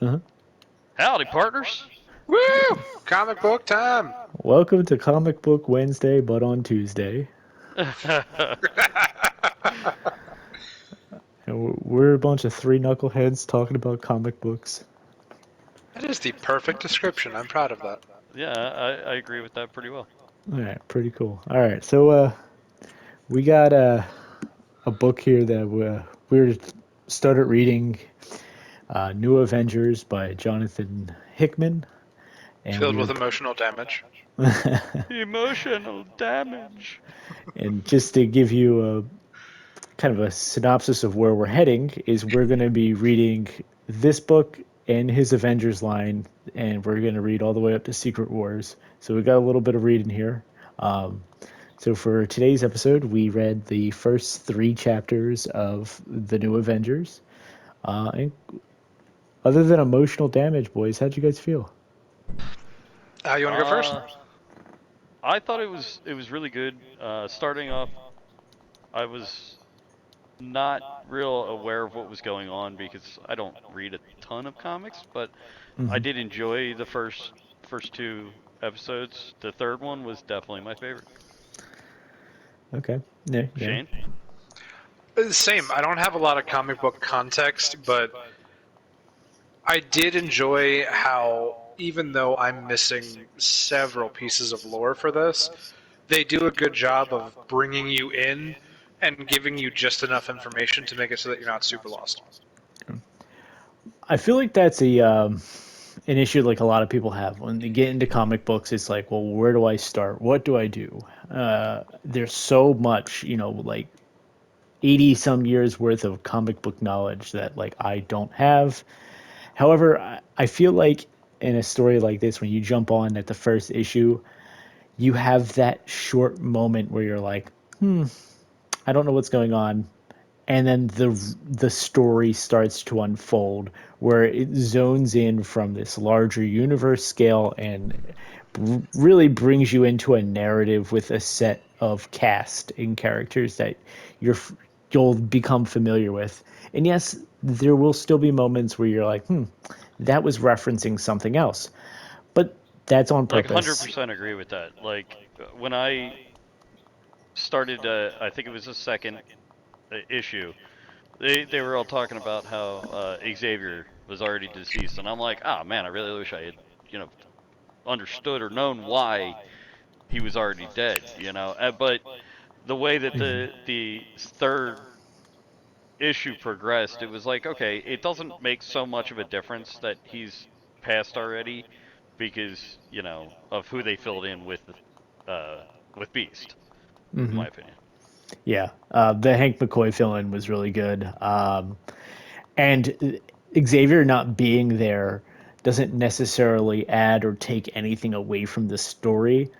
Uh-huh. Howdy, partners. Woo! Comic book time. Welcome to Comic Book Wednesday, but on Tuesday. And we're a bunch of three knuckleheads talking about comic books. That is the perfect description. I'm proud of that. Yeah, I agree with that pretty well. All right, pretty cool. All right, so we got a book here that we started reading, New Avengers by Jonathan Hickman, and Filled we with were emotional damage. Emotional damage. and just to give you a kind of a synopsis of where we're heading is we're going to be reading this book and his Avengers line, and we're going to read all the way up to Secret Wars. So we got a little bit of reading here. So for today's episode, we read the first three chapters of the New Avengers. And other than emotional damage, boys, how'd you guys feel? You want to go first? Uh, I thought it was really good. Starting off, I was not real aware of what was going on because I don't read a ton of comics, but I Mm-hmm. did enjoy the first two episodes. The third one was definitely my favorite. Okay. Yeah. Yeah. Shane? Same. I don't have a lot of comic book context, but I did enjoy how, even though I'm missing several pieces of lore for this, they do a good job of bringing you in and giving you just enough information to make it so that you're not super lost. I feel like that's a an issue like a lot of people have when they get into comic books. It's like, well, where do I start? What do I do? There's so much, like 80 some years worth of comic book knowledge that like I don't have. However, I feel like in a story like this, when you jump on at the first issue, you have that short moment where you're like, I don't know what's going on, and then the story starts to unfold where it zones in from this larger universe scale and really brings you into a narrative with a set of cast and characters that you're you'll become familiar with. And yes, there will still be moments where you're like, that was referencing something else, but that's on Like purpose. 100% agree with that. Like when I started, I think it was the second issue. They were all talking about how Xavier was already deceased, and I'm like, ah man, I really wish I had you know understood or known why he was already dead. But the way that the third issue progressed, it was like, okay, it doesn't make so much of a difference that he's passed already because of who they filled in with Beast, in my opinion. Yeah, the Hank McCoy fill-in was really good, and Xavier not being there doesn't necessarily add or take anything away from the story,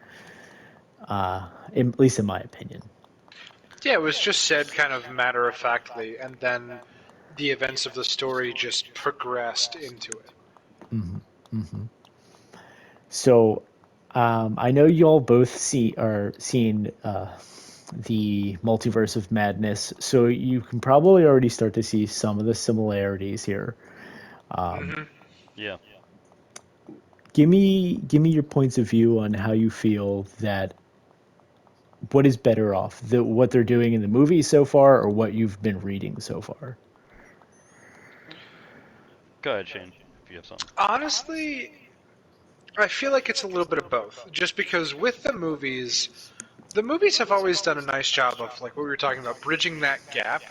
at least in my opinion. Yeah, it was just said kind of matter of factly, and then the events of the story just progressed into it. So, I know y'all both are seeing the Multiverse of Madness, so you can probably already start to see some of the similarities here. Hmm. Yeah. Give me your points of view on how you feel that what is better off, what they're doing in the movie so far, or what you've been reading so far. Go ahead, Shane, if you have something. Honestly, I feel like it's a little bit of both. Just because with the movies have always done a nice job of, like what we were talking about, bridging that gap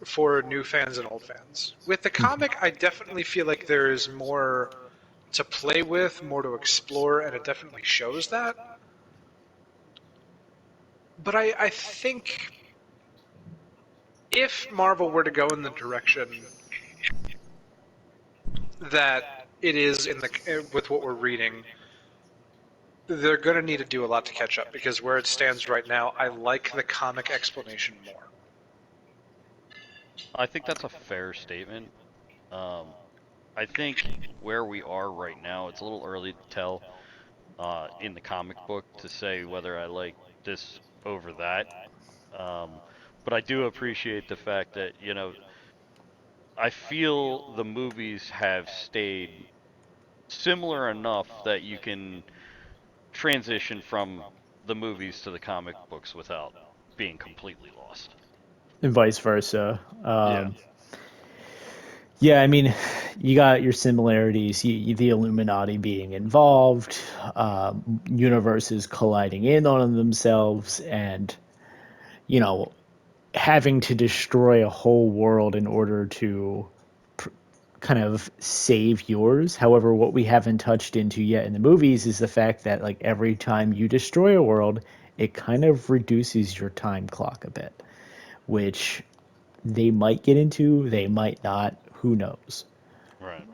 for new fans and old fans. With the comic, I definitely feel like there is more to play with, more to explore, and it definitely shows that. But I think if Marvel were to go in the direction that it is in the with what we're reading, they're going to need to do a lot to catch up because where it stands right now, I like the comic explanation more. I think that's a fair statement. Um, I think where we are right now, it's a little early to tell in the comic book to say whether I like this over that. Um, but I do appreciate the fact that I feel the movies have stayed similar enough that you can transition from the movies to the comic books without being completely lost. and vice versa. Yeah. Yeah, I mean, you got your similarities, the Illuminati being involved, universes colliding in on themselves, and you know, having to destroy a whole world in order to kind of save yours. However, what we haven't touched into yet in the movies is the fact that like every time you destroy a world, it kind of reduces your time clock a bit, which they might get into, they might not, who knows. Right.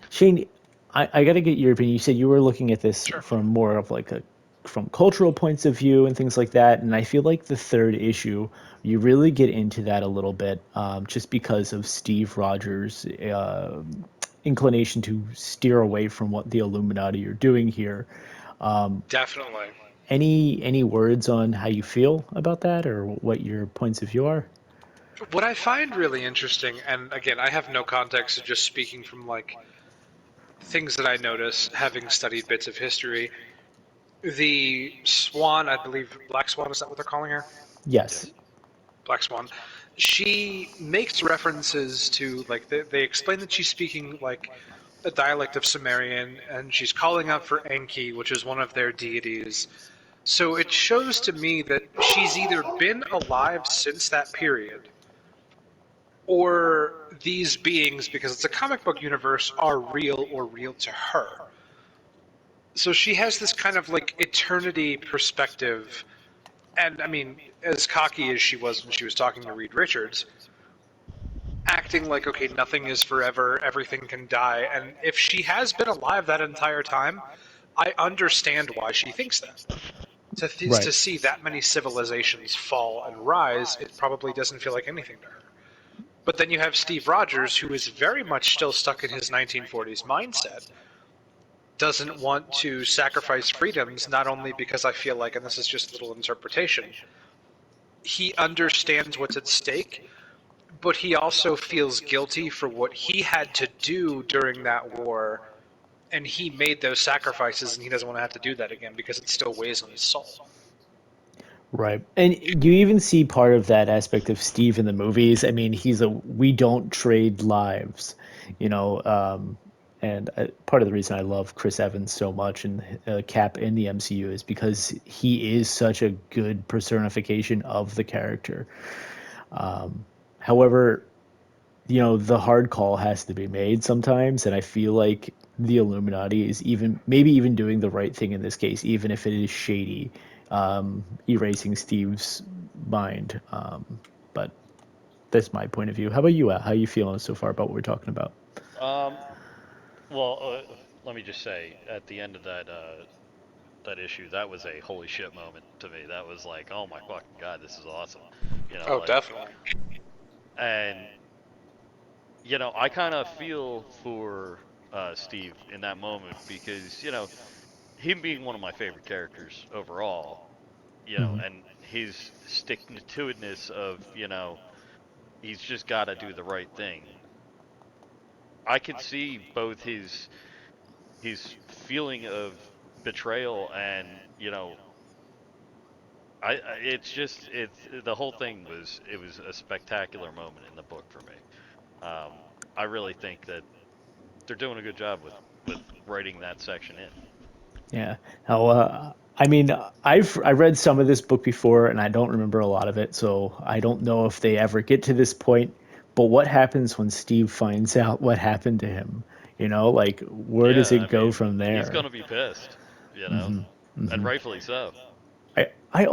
Shane, I got to get your opinion. You said you were looking at this Sure. from more of like a from cultural points of view and things like that. And I feel like the third issue, you really get into that a little bit, just because of Steve Rogers' inclination to steer away from what the Illuminati are doing here. Definitely. Any words on how you feel about that, or what your points of view are? What I find really interesting, and again, I have no context, so just speaking from like things that I notice, having studied bits of history, the Swan, I believe Black Swan, is that what they're calling her? Yes. Yes. Black Swan. She makes references to like they explain that she's speaking like a dialect of Sumerian, and she's calling out for Enki, which is one of their deities. So it shows to me that she's either been alive since that period, or these beings, because it's a comic book universe, are real or real to her. So she has this kind of like eternity perspective. And I mean, as cocky as she was when she was talking to Reed Richards, acting like, okay, nothing is forever, everything can die. And if she has been alive that entire time, I understand why she thinks that. To Right. see that many civilizations fall and rise, it probably doesn't feel like anything to her. But then you have Steve Rogers, who is very much still stuck in his 1940s mindset, doesn't want to sacrifice freedoms, not only because I feel like, and this is just a little interpretation, he understands what's at stake, but he also feels guilty for what he had to do during that war, and he made those sacrifices, and he doesn't want to have to do that again because it still weighs on his soul. Right. And you even see part of that aspect of Steve in the movies. I mean, he's a we don't trade lives, you know. And part of the reason I love Chris Evans so much and Cap in the MCU is because he is such a good personification of the character. However, the hard call has to be made sometimes, and I feel like the Illuminati is maybe even doing the right thing in this case, even if it is shady, erasing Steve's mind. But that's my point of view. How about you? How you feeling so far about what we're talking about? Um. Well, let me just say, at the end of that issue, that was a holy shit moment to me. That was like, oh my fucking god, this is awesome. Oh, Like, definitely. and I kind of feel for Steve in that moment because him being one of my favorite characters overall, Hmm. and his stick to itness of he's just got to do the right thing. I could see both his feeling of betrayal and it's just it's the whole thing was a spectacular moment in the book for me. I really think that they're doing a good job with writing that section in. Yeah. How? I mean, I read some of this book before, and I don't remember a lot of it, so I don't know if they ever get to this point. But what happens when Steve finds out what happened to him? Like where does Yeah, it I go mean, from he's there? gonna be pissed, and rightfully so. I,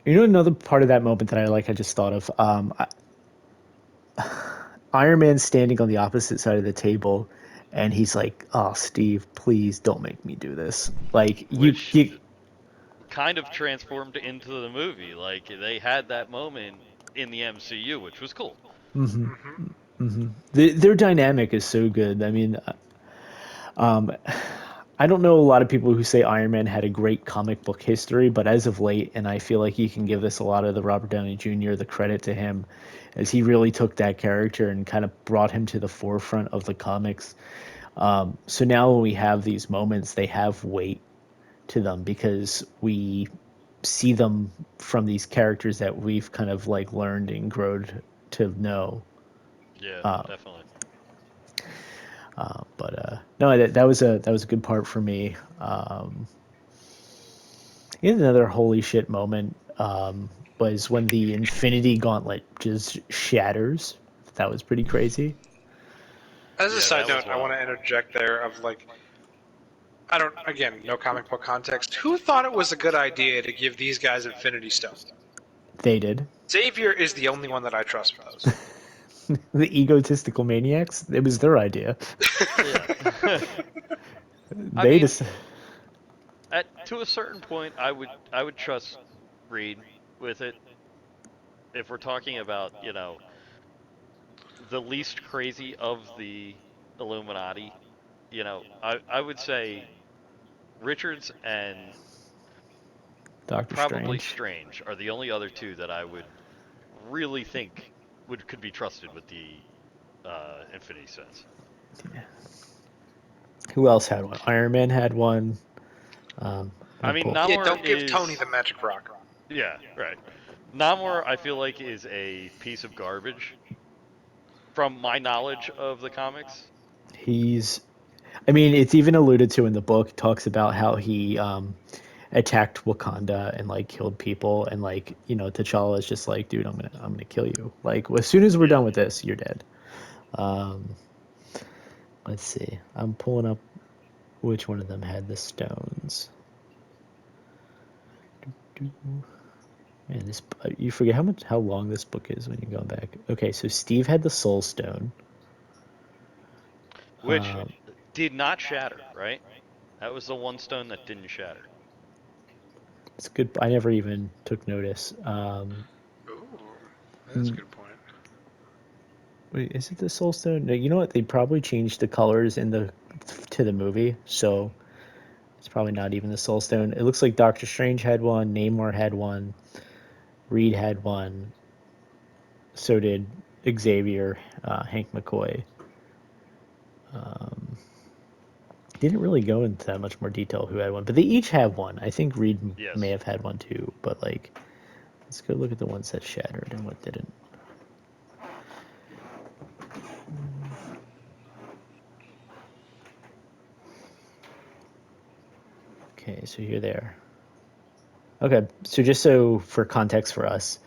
another part of that moment that I just thought of. Iron Man standing on the opposite side of the table, and he's like, "Oh, Steve, please don't make me do this." Like Which you kind of transformed into the movie. Like they had that moment in the MCU, which was cool. Hmm. their dynamic is so good. I mean, I don't know a lot of people who say Iron Man had a great comic book history, but as of late, and I feel like you can give this a lot of the Robert Downey Jr. the credit to him, as he really took that character and kind of brought him to the forefront of the comics. So now when we have these moments, they have weight to them because we see them from these characters that we've kind of like learned and grown to know. Yeah, definitely. But no, that was a good part for me. Another holy shit moment was when the Infinity Gauntlet just shatters. That was pretty crazy. As a Yeah, side that was note, I want wild. to interject there of like, I don't, again, no comic book context. Who thought it was a good idea to give these guys Infinity Stone? They did. Xavier is the only one that I trust with those. The egotistical maniacs. It was their idea. Yeah. I They mean, just to a certain point, I would trust Reed with it if we're talking about the least crazy of the Illuminati. I would say Richards and Doctor probably Strange. Strange are the only other two that I would really think could be trusted with the Infinity Stones. Who else had one? Iron Man had one. I mean, Yeah, Namor don't give Tony is the magic rock. yeah, right. Namor, I feel like is a piece of garbage from my knowledge of the comics. He's. I mean, it's even alluded to in the book. It talks about how he attacked Wakanda and like killed people, and like T'Challa is just like, dude, I'm gonna kill you. Like as soon as we're Yeah. done with this, you're dead. Um, let's see. I'm pulling up which one of them had the stones. Man, this you forget how long this book is when you go back. Okay, so Steve had the Soul Stone. Which did not shatter, right? That was the one stone that didn't shatter. It's good. I never even took notice. Ooh, that's a good point. Wait, is it the Soul Stone? No, you know what? They probably changed the colors in the to the movie, so it's probably not even the Soul Stone. It looks like Doctor Strange had one, Namor had one, Reed had one. So did Xavier, Hank McCoy. Didn't really go into that much more detail who had one, but they each have one. I think Reed may Yes. have had one too, but like, let's go look at the ones that shattered and what didn't. Okay, so you're there. Okay, so just so for context for us,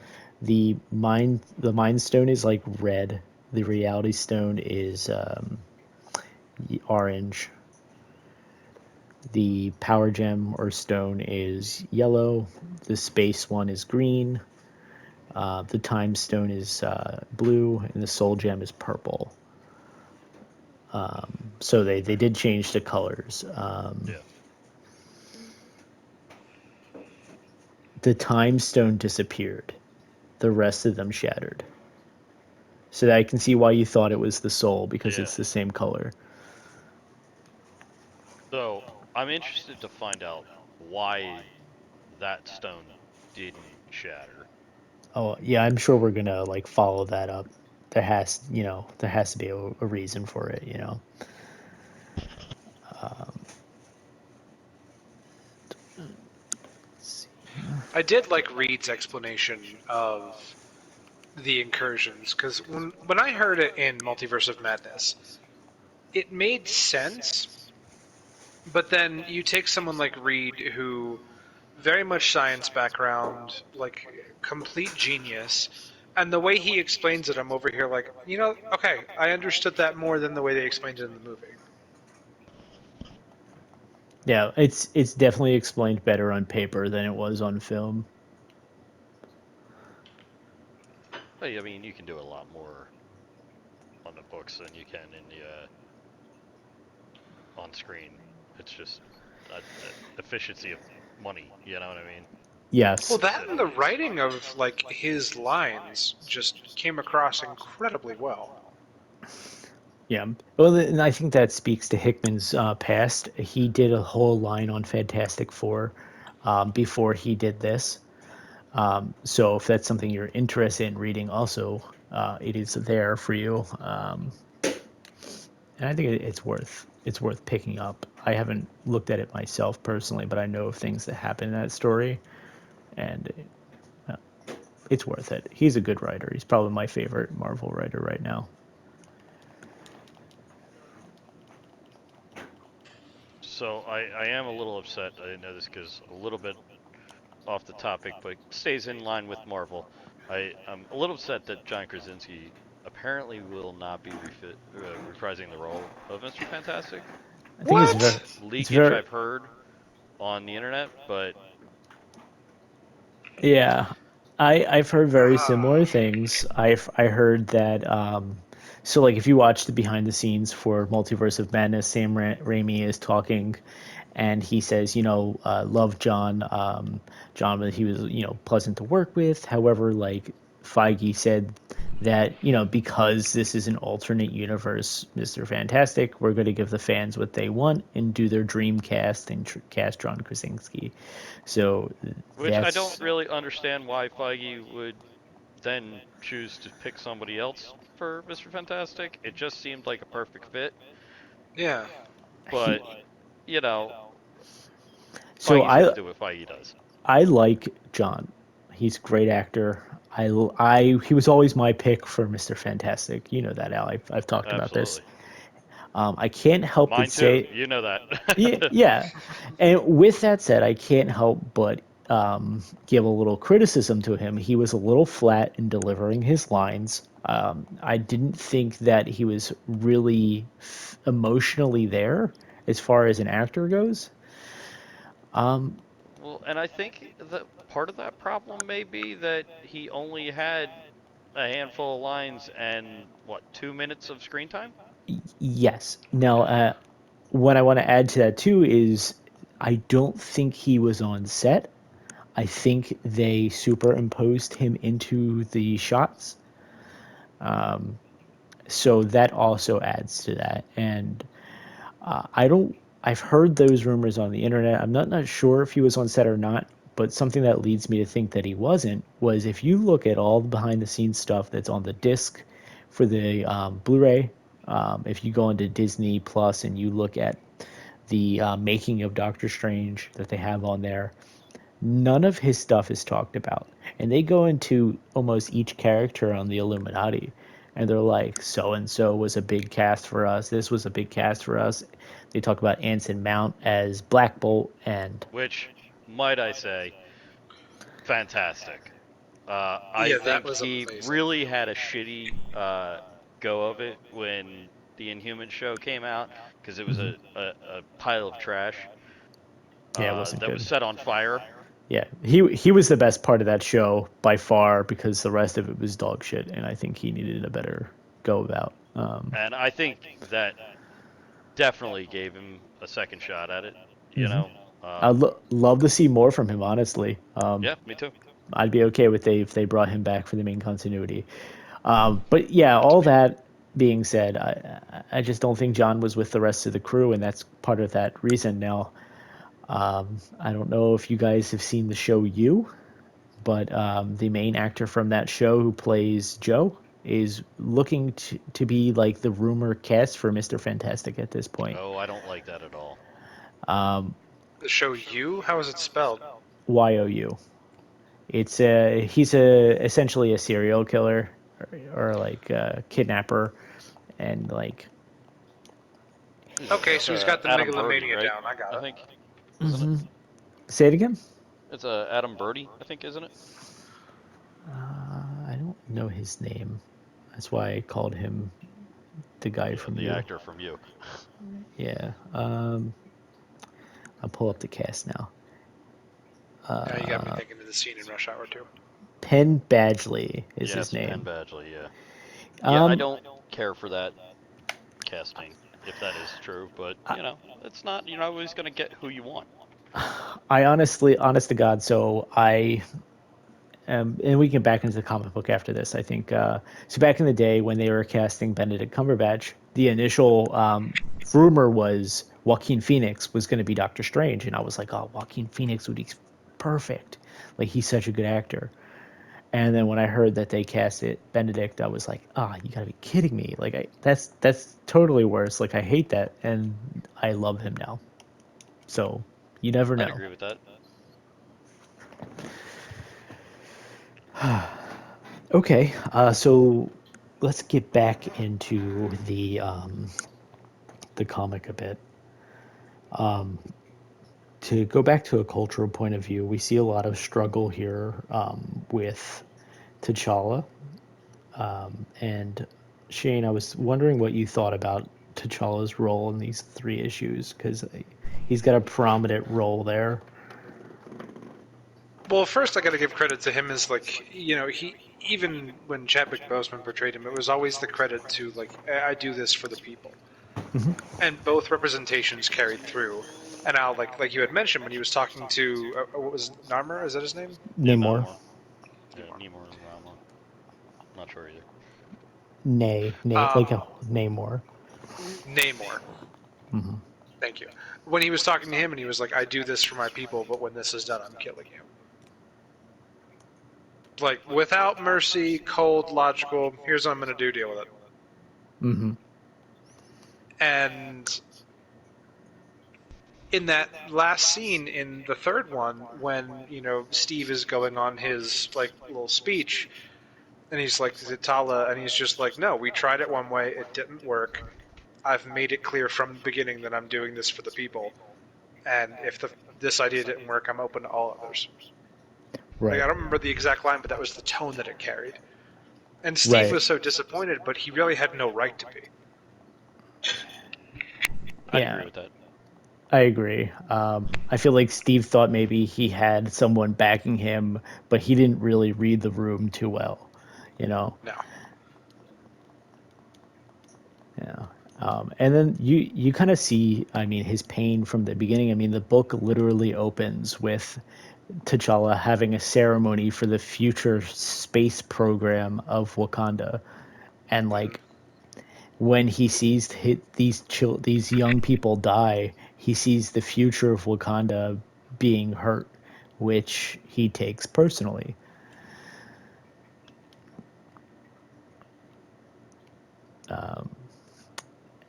the mind stone is like red. The reality stone is orange. The power gem or stone is yellow. The space one is green. The time stone is blue, and the soul gem is purple. So they did change the colors. Yeah. The time stone disappeared. The rest of them shattered. So that I can see why you thought it was the soul because Yeah. it's the same color. So I'm interested to find out why that stone didn't shatter. Oh yeah, I'm sure we're gonna like follow that up. There has to be a reason for it. Let's see. I did like Reed's explanation of the incursions because when I heard it in Multiverse of Madness, it made sense. But then you take someone like Reed, who very much science background, like complete genius, and the way he explains it, I'm over here like, okay, I understood that more than the way they explained it in the movie. Yeah, it's definitely explained better on paper than it was on film. Hey, I mean, you can do a lot more on the books than you can in the on screen. It's just efficiency of money. You know what I mean? Yes. Well, that It, and the writing of like his lines just came across incredibly well. Yeah. Well, and I think that speaks to Hickman's past. He did a whole line on Fantastic Four before he did this. So if that's something you're interested in reading, also, it is there for you. And I think it's worth picking up. I haven't looked at it myself personally, but I know of things that happen in that story, and it's worth it. He's a good writer. He's probably my favorite Marvel writer right now. So I am a little upset. I know this because a little bit off the topic, but stays in line with Marvel. I'm a little upset that John Krasinski apparently will not be reprising the role of Mr. Fantastic. I think it's very, What? it's Leakage very, I've heard on the internet, but yeah. I've heard very similar Ah, things. I heard that so like if you watch the behind the scenes for Multiverse of Madness, Sam Raimi is talking, and he says, love John. John, he was pleasant to work with. However, like Feige said that because this is an alternate universe, Mister Fantastic, we're going to give the fans what they want and do their dream cast and cast John Krasinski. So which I don't that's really understand why Feige would then choose to pick somebody else for Mr. Fantastic. It just seemed like a perfect fit, yeah. he. but you know, So Feige's I gonna do what Feige does. I like John. He's a great actor. He was always my pick for Mr. Fantastic. You know that, Al. I've talked about this. Absolutely. I can't help but Mine too. say, You know that. yeah, yeah. And with that said, I can't help but give a little criticism to him. He was a little flat in delivering his lines. I didn't think that he was really emotionally there as far as an actor goes. Well, and I think that part of that problem may be that he only had a handful of lines and what, 2 minutes of screen time? Yes. Now, what I want to add to that too is I don't think he was on set. I think they superimposed him into the shots. So that also adds to that. And I don't. I've heard those rumors on the internet. I'm not sure if he was on set or not. But something that leads me to think that he wasn't was if you look at all the behind the scenes stuff that's on the disc for the Blu-ray. If you go into Disney Plus and you look at the making of Doctor Strange that they have on there, none of his stuff is talked about. And they go into almost each character on the Illuminati. And they're like, so and so was a big cast for us. This was a big cast for us. They talk about Anson Mount as Black Bolt, and Which, might I say, fantastic. I Yeah, that think was he amazing. really had a shitty go of it when the Inhuman show came out because it was a pile of trash yeah, it wasn't that was good. set on fire. Yeah, he was the best part of that show by far because the rest of it was dog shit, and I think he needed a better go about. And I think that definitely gave him a second shot at it. You know, I'd um, love to see more from him, honestly. yeah, me too. I'd be okay with if they brought him back for the main continuity. But yeah, all that being said, I just don't think John was with the rest of the crew, and that's part of that reason. Now, I don't know if you guys have seen the show You, but the main actor from that show who plays Joe is looking to be like the rumor cast for Mr. Fantastic at this point. Oh, I don't like that at all. The show You? How is it spelled? YOU. He's essentially a serial killer or like a kidnapper, and like Okay, so he's got the Adam Brody, megalomania right? down. I got I it. think, isn't it? say it again. It's Adam Brody, I think, isn't it? I don't know his name. That's why I called him the guy Yeah, from the You. actor from You. Yeah. I'll pull up the cast now. Now you got me thinking of the scene in Rush Hour 2. Penn Badgley is his Yes, Penn name. Badgley. Yeah, yeah. I Um, don't care for that casting, if that is true. But it's not. You're not always gonna get who you want. I honest to God, so I and we can get back into the comic book after this. I think so. Back in the day when they were casting Benedict Cumberbatch, the initial rumor was Joaquin Phoenix was going to be Doctor Strange, and I was like, oh, Joaquin Phoenix would be perfect. Like he's such a good actor. And then when I heard that they cast it Benedict, I was like, ah, you gotta be kidding me! Like that's totally worse. Like I hate that, and I love him now. So you never I'd know. agree with that. Okay, so let's get back into the comic a bit. To go back to a cultural point of view, we see a lot of struggle here with T'Challa. And Shane, I was wondering what you thought about T'Challa's role in these three issues because he's got a prominent role there. Well, first I got to give credit to him as like he even when Chadwick Boseman portrayed him, it was always the credit to like I do this for the people, and both representations carried through. And now like you had mentioned when he was talking to what was Narmer? Is that his name? Yeah, Namor, Namor. Yeah, Namor. Namor and Rama. Not sure either. Nay, like a Um, Namor. Namor. Thank you. When he was talking to him and he was like, "I do this for my people, but when this is done, I'm killing you." Like without mercy, cold, logical. Here's what I'm gonna do. Deal with it. Mm-hmm. And in that last scene in the third one, when Steve is going on his like little speech, and he's like Zitala, and he's just like, "No, we tried it one way, it didn't work. I've made it clear from the beginning that I'm doing this for the people, and if this idea didn't work, I'm open to all others." Like Right, I don't remember the exact line, but that was the tone that it carried. And Steve right. was so disappointed, but he really had no right to be. I'd Yeah, agree with that. I agree. I feel like Steve thought maybe he had someone backing him, but he didn't really read the room too well, you know? No. Yeah. And then you kind of see, I mean, his pain from the beginning. I mean, the book literally opens with T'Challa having a ceremony for the future space program of Wakanda, and like when he sees these young people die, he sees the future of Wakanda being hurt, which he takes personally.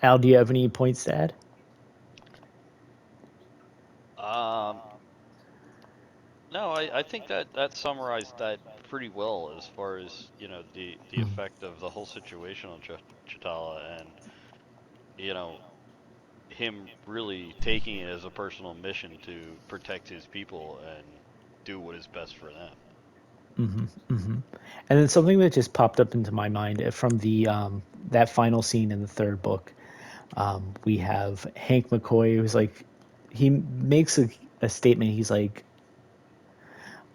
Al, do you have any points to add? Um, no, I think that summarized that pretty well as far as the effect of the whole situation on Chitala, and you know him really taking it as a personal mission to protect his people and do what is best for them. And then something that just popped up into my mind from the that final scene in the third book, we have Hank McCoy who's like, he makes a statement. He's like,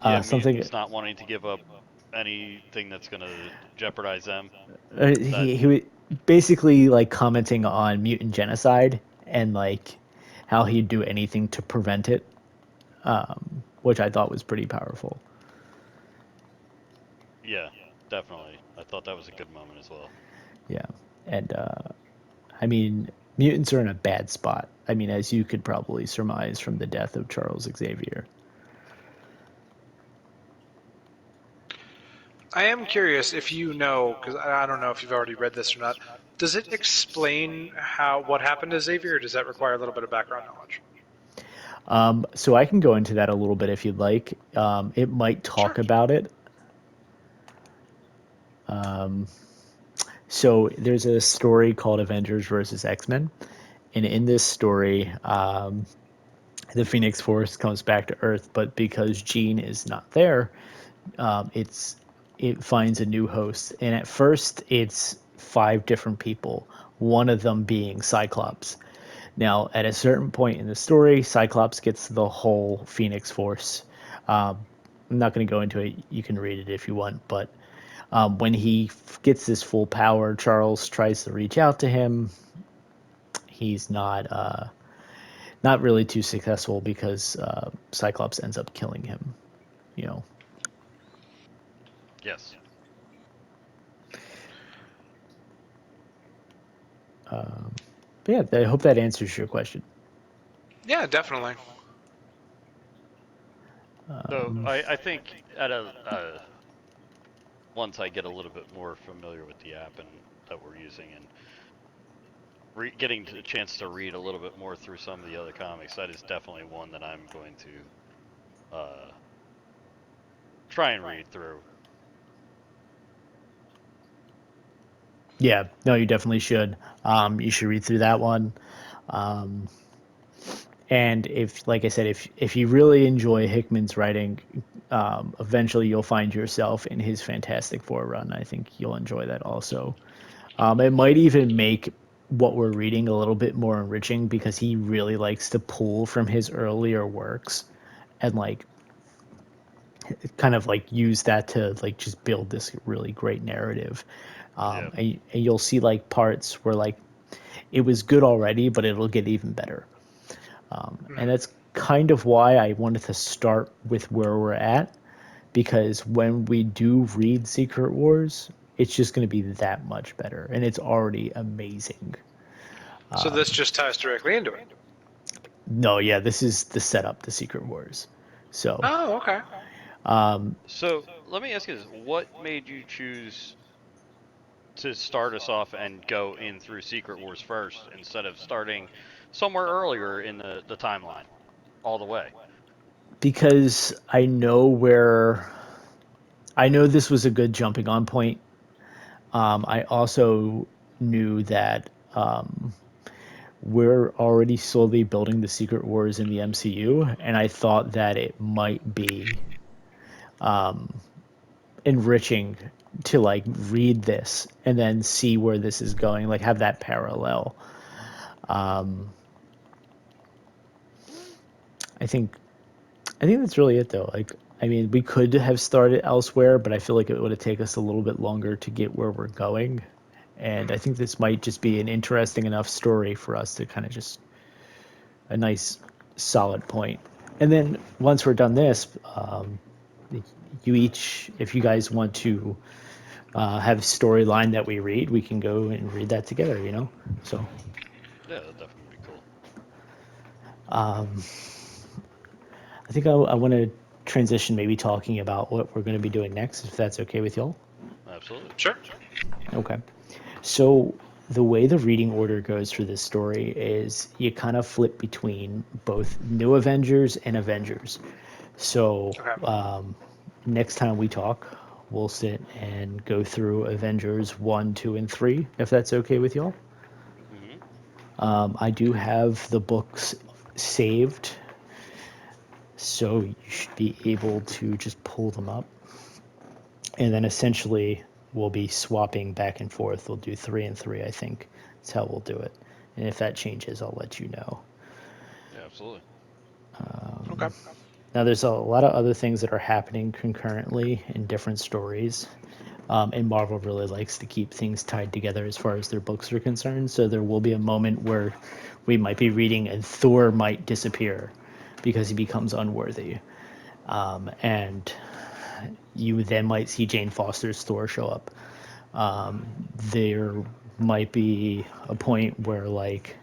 Yeah, something. mutants not wanting to give up anything that's gonna jeopardize them. That He was basically like commenting on mutant genocide and like how he'd do anything to prevent it, which I thought was pretty powerful. Yeah, definitely. I thought that was a good moment as well. Yeah, and I mean, mutants are in a bad spot. I mean, as you could probably surmise from the death of Charles Xavier. I am curious if you know, because I don't know if you've already read this or not. Does it explain what happened to Xavier, or does that require a little bit of background knowledge? So I can go into that a little bit if you'd like. It might Sure. talk about it. So there's a story called Avengers versus X-Men, and in this story, the Phoenix Force comes back to Earth, but because Jean is not there, it's it finds a new host, and at first it's five different people, one of them being Cyclops. Now, at a certain point in the story, Cyclops gets the whole Phoenix Force. I'm not going to go into it. You can read it if you want, but when he gets this full power, Charles tries to reach out to him. He's not really too successful because Cyclops ends up killing him. You know. Yes. Um, but yeah, I hope that answers your question. Yeah, definitely. So Um, I think at a once I get a little bit more familiar with the app and that we're using and getting a chance to read a little bit more through some of the other comics, that is definitely one that I'm going to uh, try and read through. yeah, no, you definitely should. You should read through that one. Um, and if, like I said, if you really enjoy Hickman's writing, eventually you'll find yourself in his Fantastic Four run. I think you'll enjoy that also. It might even make what we're reading a little bit more enriching because he really likes to pull from his earlier works and like kind of like use that to like just build this really great narrative. Yeah. And you'll see like parts where like it was good already, but it'll get even better. And Mhm. that's kind of why I wanted to start with where we're at because when we do read Secret Wars, it's just going to be that much better, and it's already amazing. So this just ties directly into it. No, yeah, this is the setup to Secret Wars. So, Oh, okay. So let me ask you this: what made you choose to start us off and go in through Secret Wars first instead of starting somewhere earlier in the timeline, all the way? because I know this was a good jumping on point. I also knew that we're already slowly building the Secret Wars in the MCU, and I thought that it might be enriching to like read this and then see where this is going, like have that parallel. I think I think that's really it though. Like I mean, we could have started elsewhere, but I feel like it would have taken us a little bit longer to get where we're going. And I Mhm. think this might just be an interesting enough story for us to kind of just a nice solid point. And then once we're done this, you each, if you guys want to have a storyline that we read, we can go and read that together. So Yeah, that'd definitely be cool. I think I want to transition, maybe talking about what we're going to be doing next, if that's okay with y'all. Absolutely. Sure. Okay. So the way the reading order goes for this story is you kind of flip between both New Avengers and Avengers. So Okay. next time we talk, we'll sit and go through Avengers 1, 2, and 3, if that's okay with y'all. Hmm. I do have the books saved, so you should be able to just pull them up. And then essentially we'll be swapping back and forth. We'll do 3 and 3, I think. That's how we'll do it. And if that changes, I'll let you know. Yeah, absolutely. Okay. Now, there's a lot of other things that are happening concurrently in different stories. And Marvel really likes to keep things tied together as far as their books are concerned. So there will be a moment where we might be reading and Thor might disappear because he becomes unworthy. And you then might see Jane Foster's Thor show up. There might be a point where like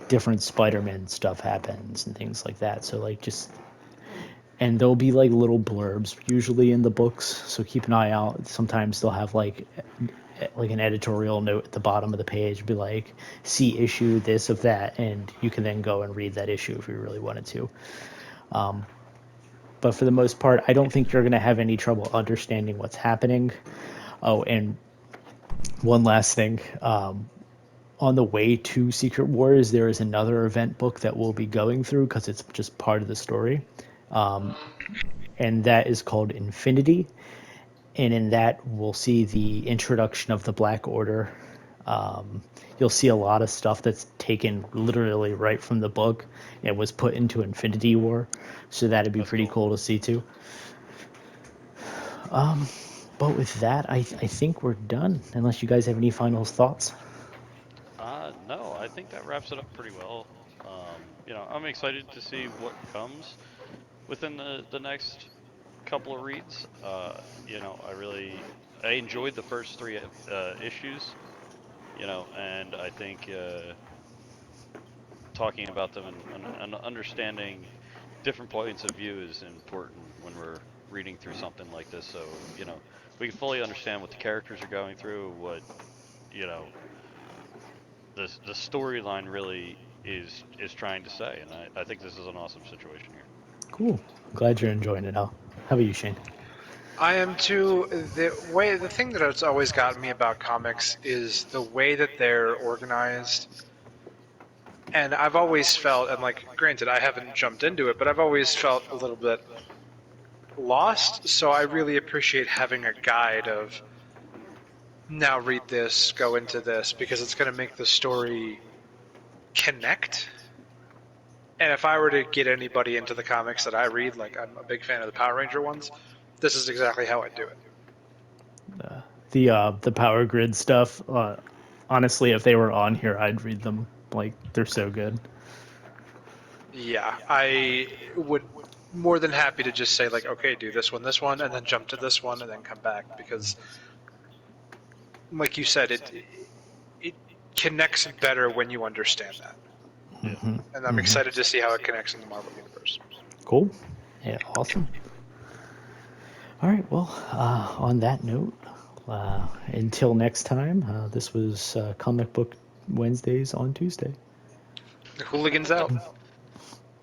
different Spider-Man stuff happens and things like that. So like just and there'll be like little blurbs usually in the books, so keep an eye out. Sometimes they'll have like an editorial note at the bottom of the page, be like, see issue this of that, and you can then go and read that issue if you really wanted to. But for the most part, I don't think you're going to have any trouble understanding what's happening. Oh, and one last thing, on the way to Secret Wars, there is another event book that we'll be going through because it's just part of the story, and that is called Infinity. And in that, we'll see the introduction of the Black Order. You'll see a lot of stuff that's taken literally right from the book and was put into Infinity War, so that'd be That's pretty cool. cool to see too. But with that, I think we're done. Unless you guys have any final thoughts. No, I think that wraps it up pretty well. I'm excited to see what comes within the next couple of reads. You know, I enjoyed the first three issues. You know, and I think talking about them and understanding different points of view is important when we're reading through something like this. So you know, we can fully understand what the characters are going through, what you know the storyline really is trying to say, and I think this is an awesome situation here. Cool. Glad you're enjoying it, Al. How about you, Shane? I am too. The thing that has always gotten me about comics is the way that they're organized. And I've always felt, and like, granted, I haven't jumped into it, but I've always felt a little bit lost. So I really appreciate having a guide of now read this, go into this, because it's going to make the story connect. And if I were to get anybody into the comics that I read, like I'm a big fan of the Power Ranger ones, this is exactly how I'd do it. The Power Grid stuff. Honestly, if they were on here, I'd read them. Like they're so good. Yeah, I would more than happy to just say like, okay, do this one, and then jump to this one, and then come back because, like you said, it connects better when you understand that. Yeah. And I'm excited to see how it connects in the Marvel universe. Cool. Yeah, awesome. All right. Well, on that note, until next time, this was Comic Book Wednesdays on Tuesday. Hooligans out.